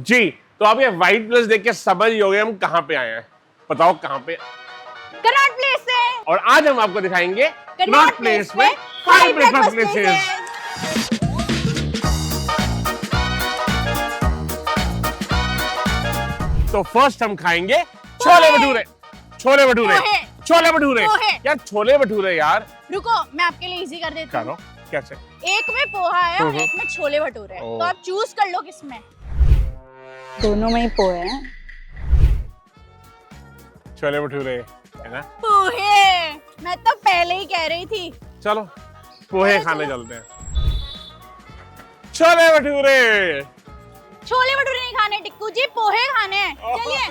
जी, तो आप ये व्हाइट प्लेस देख के समझ ही हो गए हम कहाँ पे आए हैं। बताओ कहाँ पे? कनॉट प्लेस से। और आज हम आपको दिखाएंगे कनॉट प्लेस में 5 ब्रेकफास्ट प्लेसेस। तो फर्स्ट हम खाएंगे छोले भटूरे। छोले भटूरे, छोले भटूरे यार, छोले भटूरे यार। रुको, मैं आपके लिए इजी कर देती हूँ। कैसे? एक में पोहा है और एक में छोले भटूरे हैं, तो आप चूज कर लो किसमें। दोनों में ही पोहे हैं। छोले भटूरे है ना? पोहे, मैं तो पहले ही कह रही थी। चलो पोहे खाने चलते हैं। छोले भटूरे। छोले भटूरे नहीं खाने टिक्कू जी, पोहे खाने हैं। चलिए।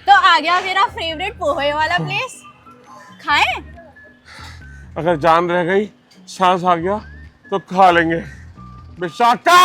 तो आ गया मेरा फेवरेट पोहे वाला प्लेस। खाएं? अगर जान रह गई, सांस आ गया तो खा लेंगे। विशाखा!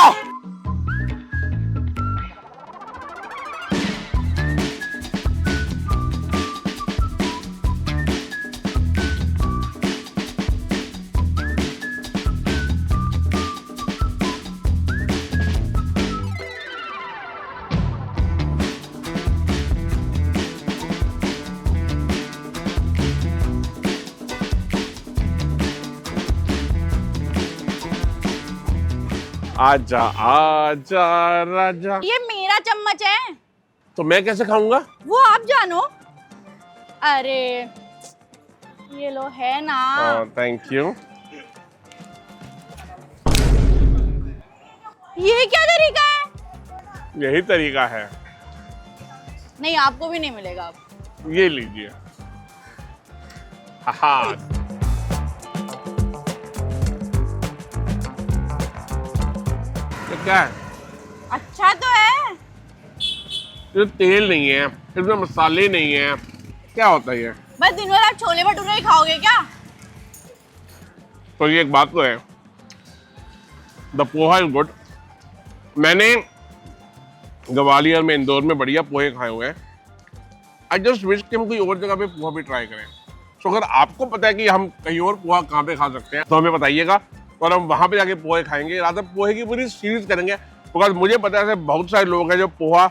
आजा आजा राजा। ये मेरा चम्मच है। तो मैं कैसे खाऊंगा? वो आप जानो। अरे ये लो है ना। Thank you. ये क्या तरीका है? यही तरीका है। नहीं, आपको भी नहीं मिलेगा अब। ये लीजिए। हाँ, क्या है? अच्छा तो है। इसमें तेल नहीं है, इसमें मसाले नहीं है, क्या होता है ये? बस दिन भर आप छोले भटूरे ही खाओगे क्या? तो ये एक बात तो है, द पोहा इज गुड। मैंने ग्वालियर में, इंदौर में बढ़िया पोहे खाए हुए हैं। आई जस्ट विश कि हम कोई और जगह पे पोहा भी ट्राई करें। तो अगर आपको पता है कि हम कहीं और पोहा कहाँ पे खा सकते हैं तो हमें बताइएगा, और हम वहाँ पे जाके पोहे खाएंगे। रात में पोहे की पूरी सीरीज करेंगे, बिकॉज मुझे पता है बहुत सारे लोग हैं जो पोहा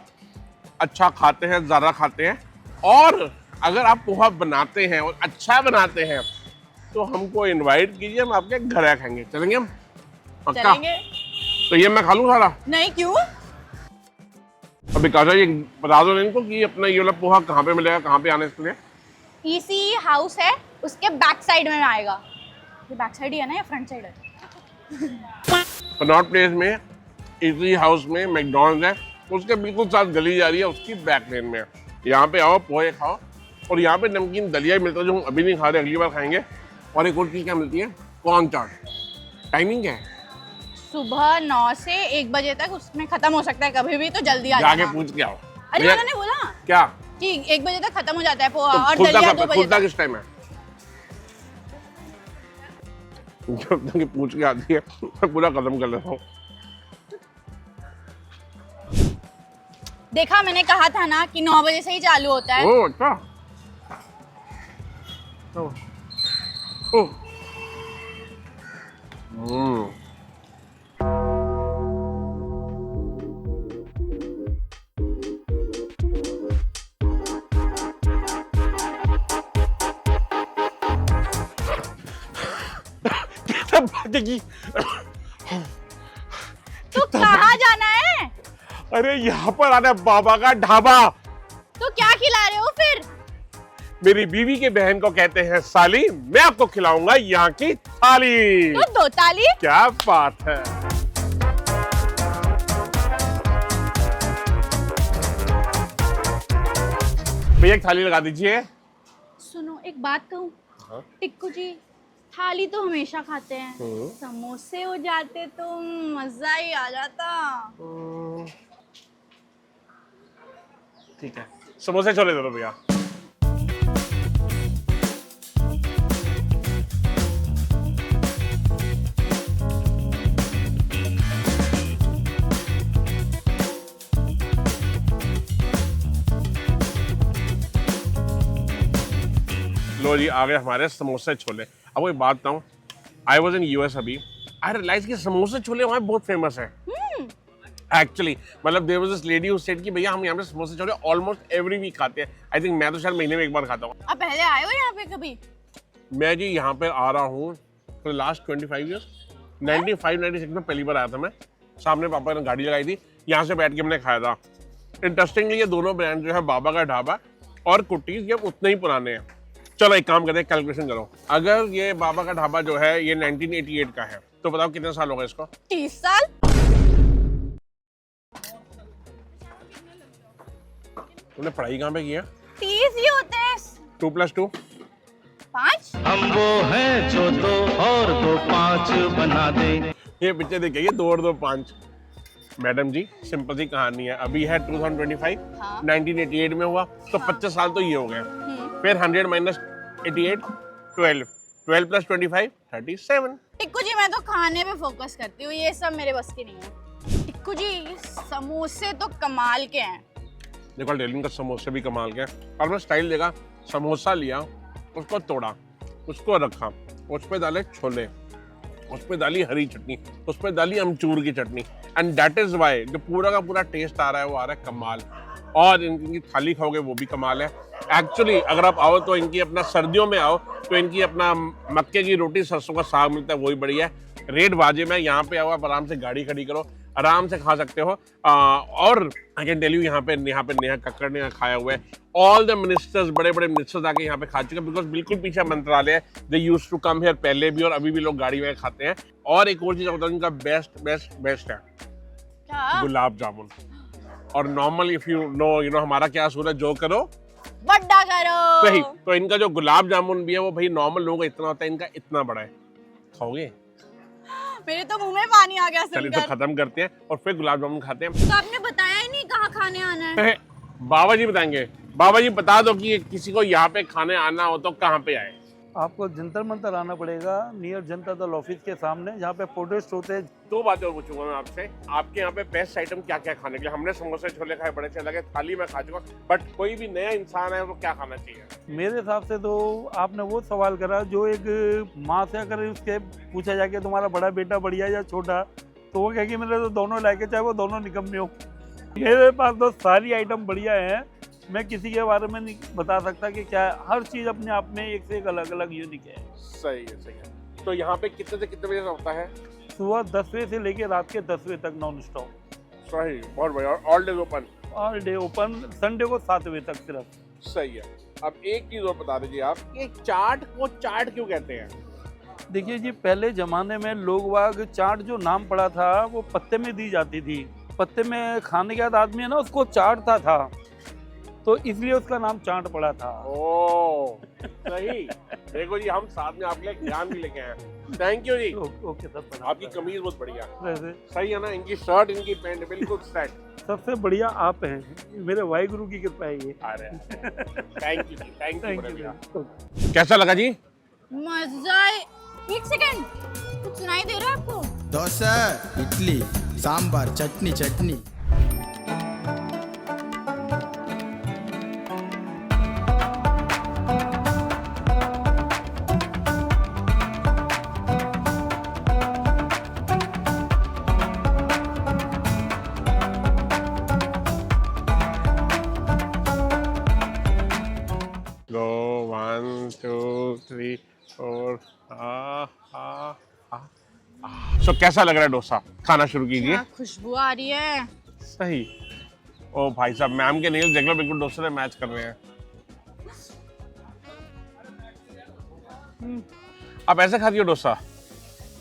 अच्छा खाते हैं, ज़्यादा खाते हैं। और अगर आप पोहा बनाते हैं और अच्छा बनाते हैं तो हमको इनवाइट कीजिए, हम आपके घर आ खाएंगे। चलेंगे हम? पक्का? चलेंगे। तो ये मैं खा लूँ सारा? नहीं, क्यों? अभी काजा ये बता दो इनको कि अपना ये वाला पोहा कहाँ पे मिलेगा, कहाँ पे आने के लिए? इसी हाउस है, उसके बैक साइड में आएगा। ये बैक साइड ही है ना या फ्रंट साइड है? कनॉट प्लेस में इसी हाउस में मैकडॉनल्ड्स है, उसके बिल्कुल साथ गली जा रही है, उसकी बैक लेन में। यहाँ पे आओ, पोहे खाओ, और यहाँ पे नमकीन दलिया मिलता है जो हम अभी नहीं खा रहे, अगली बार खाएंगे। और एक और चीज़ क्या मिलती है? कॉर्न चाट। टाइमिंग क्या है? सुबह 9 से 1 बजे तक, उसमें खत्म हो सकता है कभी भी, तो जल्दी आ जाके जाना। पूछ के आओ। अरे उन्होंने बोला क्या कि 1 बजे तक खत्म हो जाता है पोहा, तो और दलिया 2 बजे खुलता तक। किस टाइम है? जब तक पूछ के आती है मैं पूरा खत्म कर लेता हूँ। देखा, मैंने कहा था ना कि 9 बजे से ही चालू होता है। ओह अच्छा। ओह। भागेगी। तो कहाँ जाना है? अरे यहाँ पर आना है, बाबा का ढाबा। तो क्या खिला रहे हो फिर? मेरी बीवी के बहन को कहते हैं साली, मैं आपको खिलाऊंगा यहाँ की थाली। तो 2 ताली। क्या बात है। भैया एक थाली लगा दीजिए। सुनो, एक बात कहूँ? टिक्कू जी, थाली तो हमेशा खाते हैं, समोसे हो जाते तो मजा ही आ जाता। ठीक है, समोसे छोले दे दो भैया। लो जी, आ गए हमारे समोसे छोले। अब एक बात बताऊँ, आई वॉज इन यूएस अभी, आई रियलाइज कि समोसे छोले वहाँ बहुत फेमस है एक्चुअली। मतलब there was this lady who said कि भैया हम यहाँ पे समोसे छोले ऑलमोस्ट एवरी वीक खाते हैं। आई थिंक मैं तो शायद महीने में एक बार खाता हूँ। आप पहले आए हो यहाँ पे कभी? मैं जी यहाँ पे आ रहा हूँ फॉर लास्ट 25 ईयर्स। 95-96 में पहली बार आया था मैं। सामने पापा ने गाड़ी लगाई थी, यहाँ से बैठ के हमने खाया था। इंटरेस्टिंगली ये दोनों ब्रांड जो है, बाबा का ढाबा और कुटीज, ये उतने ही पुराने हैं। चलो एक काम करते हैं, कैलकुलेशन करो। अगर ये बाबा का ढाबा जो है ये 1988 का है, तो बताओ कितने साल हो गए इसको? 30 साल। तुमने पढ़ाई कहाँ पे की है? 30 ही होते हैं। 2 + 2 5। हम वो हैं जो 2 और 2 5 बना दे। ये पिक्चर देखिए, 2 और 2 5। मैडम जी सिंपल सी कहानी है। अभी है 2025, हाँ। 1988 में हुआ तो 25 साल तो ये हो गए। फिर 100 - 88 12 12 + 25 37। टिक्कू जी मैं तो खाने पे फोकस करती हूँ, ये सब मेरे बस की नहीं है। टिक्कू जी समोसे तो कमाल के हैं। देखो डेलिन का समोसे भी कमाल के हैं। और मैं स्टाइल देखा, समोसा लिया, उसको तोड़ा, उसको रखा, उस पर डाले छोले, उस पर डाली हरी चटनी, उस पर डाली अमचूर की चटनी, एंड दैट इज वाई जो पूरा का पूरा टेस्ट आ रहा है वो आ रहा है कमाल। और इनकी थाली खाओगे वो भी कमाल है। एक्चुअली अगर आप आओ तो इनकी अपना सर्दियों में आओ तो इनकी अपना मक्के की रोटी सरसों का साग मिलता है, वही बढ़िया है। रेट वाजिब है। यहाँ पे आओ, आप आराम से गाड़ी खड़ी करो, आराम से खा सकते हो। और आई कैन टेल यू यहाँ पे नेहा कक्कड़ ने खाया हुआ है। ऑल द मिनिस्टर्स, बड़े बड़े मिनिस्टर्स आके यहाँ पे खा चुके हैं, बिकॉज बिल्कुल पीछे मंत्रालय है। They used to come here पहले भी, और अभी भी लोग गाड़ी में खाते हैं। और एक और चीज बताऊँ, इनका बेस्ट है क्या? गुलाब जामुन। और नॉर्मल इफ यू नो हमारा क्या असूल है, जो करो बड्डा करो। सही। तो इनका जो गुलाब जामुन भी है वो भाई नॉर्मल लोगों का इतना होता है, इनका इतना बड़ा है। खाओगे? मेरे तो मुंह में पानी आ गया चलिए तो सुनकर। खत्म करते हैं और फिर गुलाब जामुन खाते हैं। तो आपने बताया ही नहीं कहाँ खाने आना है। बाबा जी बताएंगे। बाबा जी बता दो कि किसी को यहाँ पे खाने आना हो तो कहाँ पे आए? आपको जंतर मंतर आना पड़ेगा, नियर जनता दल ऑफिस के सामने, जहाँ पे प्रोटेस्ट होते हैं। 2 बातें और पूछूंगा मैं आपसे। आपके यहाँ पे बेस्ट आइटम क्या क्या खाने के लिए? हमने समोसे छोले खाए, बड़े अच्छे लगे, थाली में खा चुका, बट कोई भी नया इंसान है वो क्या खाना चाहिए? मेरे हिसाब से तो आपने वो सवाल करा जो एक माँ से अगर उसके पूछा जाए कि तुम्हारा बड़ा बेटा बढ़िया या छोटा, तो वो कहेगी मेरे तो दोनों लायके, चाहे वो दोनों निकम्मे हो। मेरे पास तो सारी आइटम बढ़िया है। मैं किसी के बारे में नहीं बता सकता कि क्या है। हर चीज़ अपने आप में एक से एक अलग अलग यूनिक है। सही है। तो यहाँ पे कितने से कितने बजे होता है? सुबह 10 बजे से लेकर रात के 10 बजे तक नॉन स्टॉप। सही, बहुत बढ़िया। और all days open? All day open, Sunday को 7 बजे तक सिर्फ। सही है। अब एक चीज और बता दीजिए आप, ये चाट को चाट क्यों कहते हैं? देखिए जी, पहले जमाने में लोग वाग चाट जो नाम पड़ा था वो पत्ते में दी जाती थी। पत्ते में खाने के बाद आदमी है ना उसको चाटता था, तो इसलिए उसका नाम चाट पड़ा था। ओह सही। देखो जी, हम साथ में आपके लिए ज्ञान भी लेके आए हैं। थैंक यू जी। Okay sir. आपकी कमीज बहुत बढ़िया, वैसे सही है ना? इनकी शर्ट, इनकी पैंट बिल्कुल सेट। सबसे बढ़िया आप हैं, मेरे वाहिगुरु की कृपा है ये। अरे थैंक यू जी, थैंक थैंक यू। यू। कैसा लगा जी? मजा। एक सेकंड, कुछ सुनाई दे रहा है आपको? डोसा, इडली, सांबार, चटनी। Go 1 2 3 4। सो कैसा लग रहा है डोसा? खाना शुरू कीजिए। क्या खुशबू आ रही है। सही। ओ भाई साहब, मैम के नेल्स देख लो, बिल्कुल डोसे से मैच कर रहे हैं। आप ऐसे खाती हो डोसा?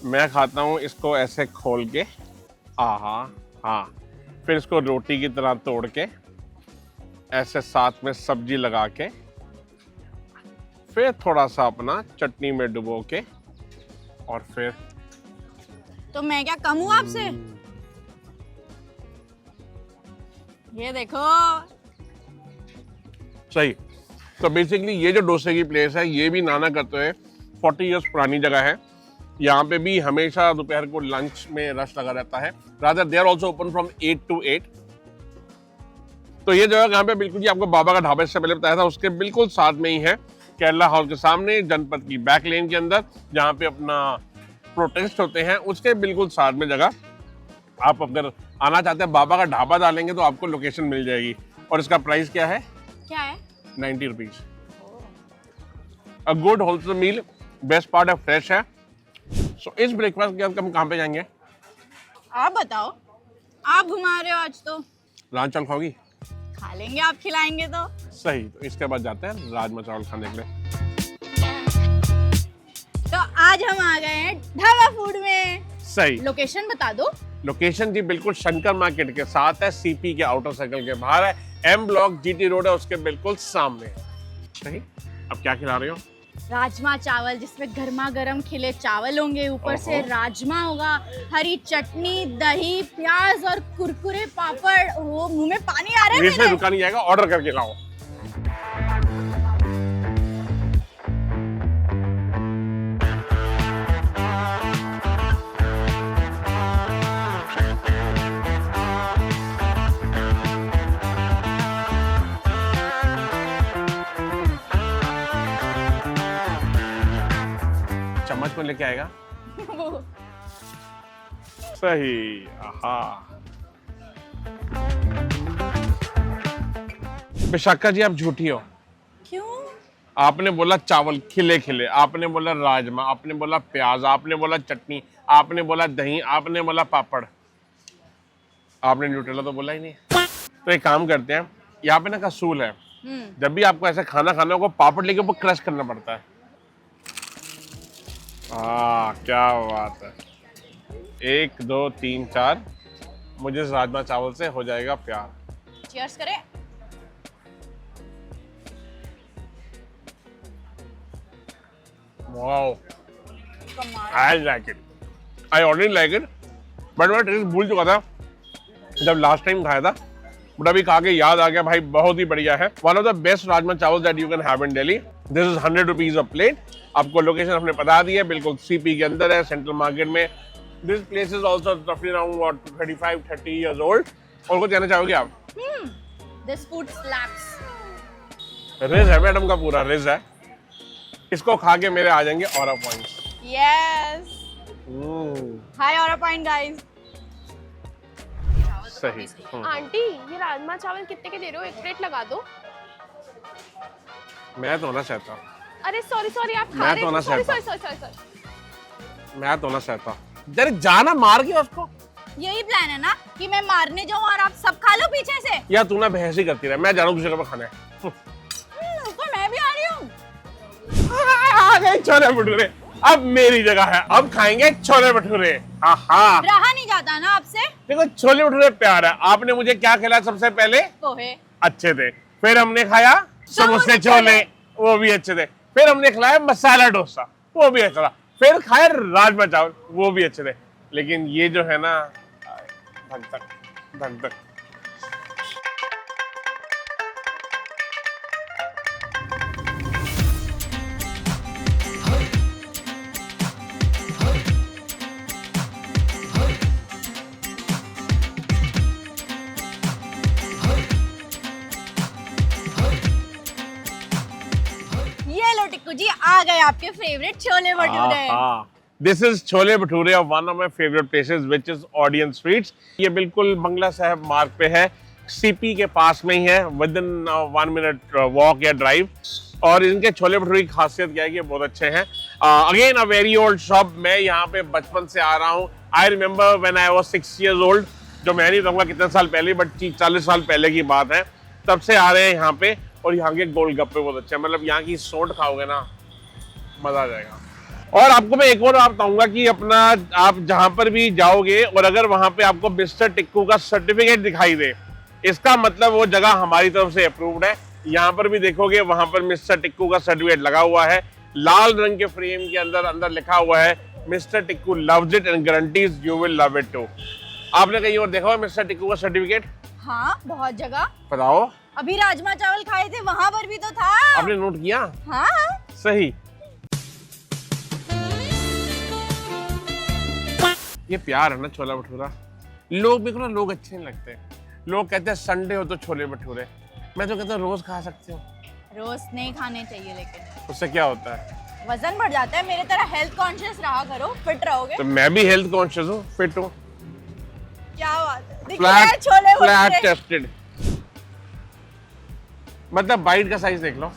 मैं खाता हूँ इसको ऐसे खोल के, हाँ, फिर इसको रोटी की तरह तोड़ के, ऐसे साथ में सब्जी लगा के, फिर थोड़ा सा अपना चटनी में डुबो के, और फिर तो मैं क्या कम हूँ आपसे? ये देखो। सही। तो बेसिकली ये जो डोसे की प्लेस है ये भी नाना करते हैं, 40 इयर्स पुरानी जगह है। यहाँ पे भी हमेशा दोपहर को लंच में रश लगा रहता है। Rather they are also open from 8 to 8। तो ये जगह यहाँ पे बिल्कुल जी आपको बाबा का ढाबा से पहले बताया था, उसके बिल्कुल साथ में ही है केरला हाउस के सामने जनपद की बैक लेन के अंदर, जहाँ पे अपना प्रोटेस्ट होते हैं, उसके बिल्कुल साथ में जगह। आप अगर आना चाहते हैं, बाबा का ढाबा डालेंगे तो आपको लोकेशन मिल जाएगी। और इसका प्राइस क्या है? क्या है? 90 rupees. A good wholesome meal, best part है फ्रेश है। सो इस ब्रेकफास्ट के अंदर हम कहाँ पे जाएंगे? आप बताओ, आप घुमा रहे हो आज तो। रान चावल खाओगी? खा लेंगे, आप खिलाएंगे तो। सही, तो इसके बाद जाते हैं राजमा चावल खाने के लिए। तो आज हम आ गए हैं ढाबा फूड में। सही। लोकेशन बता दो। लोकेशन जी बिल्कुल शंकर मार्केट के साथ है, सीपी के आउटर सर्कल के बाहर है, एम ब्लॉक जीटी रोड है उसके बिल्कुल सामने है। सही। अब क्या खिला रहे हो? राजमा चावल, जिसमें गर्मा गर्म खिले चावल होंगे, ऊपर से राजमा होगा, हरी चटनी, दही, प्याज और कुरकुरे पापड़। वो मुंह में पानी आ रहा है मेरे से मेरे। रुका नहीं जाएगा, ऑर्डर करके लाओ। चम्मच में लेके आएगा। सही। आहा। विशाखा जी आप झूठी हो। क्यों? आपने बोला चावल खिले खिले, आपने बोला राजमा, आपने बोला प्याज, आपने बोला चटनी, आपने बोला दही, आपने बोला पापड़, आपने न्यूट्रेला तो बोला ही नहीं। तो एक काम करते हैं, यहाँ पे ना का असूल है, जब भी आपको ऐसा खाना खाना होगा, पापड़ लेके ऊपर क्रश करना पड़ता है। क्या बात है। 1 2 3 4, मुझे राजमा चावल से हो जाएगा प्यार। चीयर्स करें। वाओ, कमाल। I like it, I already like it, but मैं टेस्ट भूल चुका था जब लास्ट टाइम खाया था, बट अभी खा के याद आ गया भाई, बहुत ही बढ़िया है। One of the best rajma chawal that you can have in Delhi. This is 100 rupees a plate. आपको लोकेशन हमने बता दी है, बिल्कुल सीपी के अंदर है, सेंट्रल मार्केट में। दिस प्लेस इज आल्सो रफली अराउंड व्हाट 35-30 इयर्स ओल्ड। और कुछ कहना चाहोगे आप? This food slaps. रिज है मैडम का, पूरा रिज है। इसको खा के मेरे आ जाएंगे ऑरा पॉइंट्स। यस। हाय ऑरा पॉइंट गाइस। सही। आंटी ये राजमा चावल कितने के दे रहे हो? एक प्लेट लगा दो। मैं तो ना सहता, अरे सॉरी आप खा मैं रहे तो ना थे। सॉरी सहता। मैं तो ना सहता। जरा जाना मार के उसको। यही प्लान है ना कि मैं मारने जाऊं और आप सब खा लो पीछे से। या तू ना बहस ही करती रहे, मैं जा रहा हूँ दूसरी जगह पर खाने। तो मैं भी आ रही हूँ। आ गए छोले भटूरे, अब मेरी जगह है, अब खाएंगे छोले भटूरे। हाँ, रहा नहीं जाता ना आपसे। देखो छोले भटूरे प्यार है। आपने मुझे क्या खिलाया सबसे पहले? पोहे। अच्छे थे। फिर हमने खाया समोसे छोले, वो भी अच्छे थे। फिर हमने खिलाया मसाला डोसा, वो भी अच्छा था। फिर खाया राजमा चावल, वो भी अच्छे थे। लेकिन ये जो है ना, धक धक धक धक। ये लो टिक्कू जी, आ गए आपके favourite chole bhature. This is chole bhature of one of my favourite places which is audience sweets. ये बिल्कुल बंगला साहब मार्ग पे है, सीपी के पास में ही है, विद इन 1 मिनट वॉक या ड्राइव। और इनके छोले भटूरे की खासियत क्या है कि बहुत अच्छे हैं। Again a very old shop. मैं यहाँ पे बचपन से आ रहा हूँ। I remember when I was 6 years old, जो मैं नहीं कहूँगा कितने साल पहले, बट 40 साल पहले की बात है। तब से आ रहे हैं यहाँ पे, और यहाँ के गोलगप्पे बहुत अच्छे हैं। मतलब यहाँ की सोंठ खाओगे ना, मजा आ जाएगा। और आपको मैं एक और बात बताऊंगा कि अपना आप जहां पर भी जाओगे और अगर वहां पे आपको मिस्टर टिक्कू का सर्टिफिकेट दिखाई दे, इसका मतलब वो जगह हमारी तरफ से अप्रूव्ड है। यहाँ पर भी देखोगे, वहां पर मिस्टर टिक्कू का सर्टिफिकेट लगा हुआ है, लाल रंग के फ्रेम के अंदर लिखा हुआ है, mister Tikku loves it and guarantees you will love it too. आपने कहीं और देखा हुआ मिस्टर टिक्कू का सर्टिफिकेट? हाँ, बहुत जगह। बताओ। अभी राजमा चावल खाए थे, वहां पर भी तो था। आपने नोट किया? हाँ। सही। ये प्यार है ना छोला भटूरा। लोग भी ना, लोग अच्छे नहीं लगते। लोग कहते हैं संडे हो तो छोले भटूरे, मैं तो कहता हूँ रोज खा सकते हो। रोज नहीं खाने चाहिए, लेकिन उससे क्या होता है? वजन बढ़ जाता है। मेरे तरह हेल्थ कॉन्शियस रहा करो, फिट रहोगे। तो मैं भी हेल्थ कॉन्शियस हूँ, फिट हूँ, क्या बात है, दिख रहा है छोले फ्लैट भटूरे। टेस्टेड। मतलब बाइट का साइज देख लो,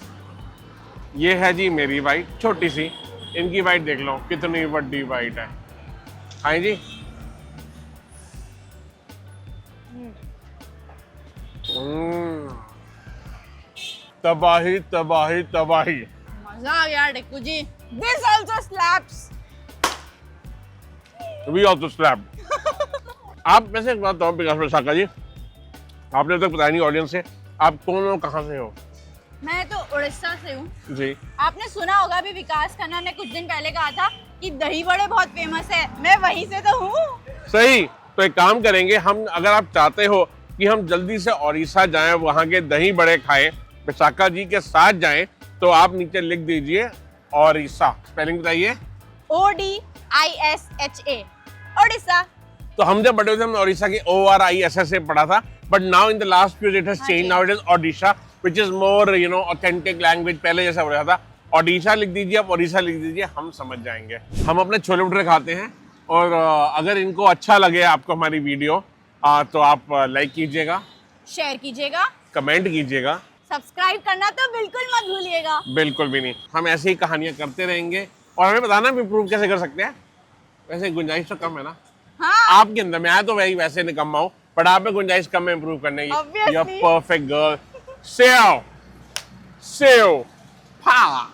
ये है जी मेरी बाइट छोटी सी, इनकी बाइट देख लो कितनी बड़ी बाइट है। हाँ जी। तबाही तबाही तबाही। मजा आ गया टिक्कू जी। This also slaps. We also slapped. आप वैसे एक बात बताओ विकास प्रसाद जी, आपने तक बताया नहीं ऑडियंस से, आप कौन और कहाँ से हो? मैं तो उड़ीसा से हूँ। जी। आपने सुना होगा भी विकास खन्ना ने कुछ दिन पहले कहा था कि दही बड़े बहुत फेमस है। मैं वहीं से तो हूँ। सही। तो एक काम करेंगे हम, अगर आप चाहते हो कि हम जल्दी से उड़ीसा जाएं, वहाँ के दही बड़े खाएं, विशाखा जी के साथ जाएं, तो आप नीचे लिख दीजिए उड़ीसा। स्पेलिंग बताइए। ODISHA उड़ीसा। तो हम जब बड़े होते हमने उड़ीसा की ORISA से पढ़ा था, but now in the last few it has change, now it is Odisha which is more you know authentic language. पहले जैसा बोला था ओडिशा लिख दीजिए, आप उड़ीसा लिख दीजिए, हम समझ जाएंगे। हम अपने छोले भटूरे खाते हैं और अगर इनको अच्छा लगे आपको हमारी वीडियो तो आप लाइक कीजिएगा, शेयर कीजिएगा, कमेंट कीजिएगा, सब्सक्राइब करना तो बिल्कुल मत भूलिएगा। बिल्कुल भी नहीं। हम ऐसे ही कहानियां करते रहेंगे और हमें बताना हम इम्प्रूव कैसे कर सकते हैं। वैसे गुंजाइश तो कम है ना हाँ। आपके अंदर, मैं तो वही वैसे निकम्मा हूँ, बट आप में गुंजाइश कम है इम्प्रूव करने की। Obviously. You are perfect girl. सेव सेव पा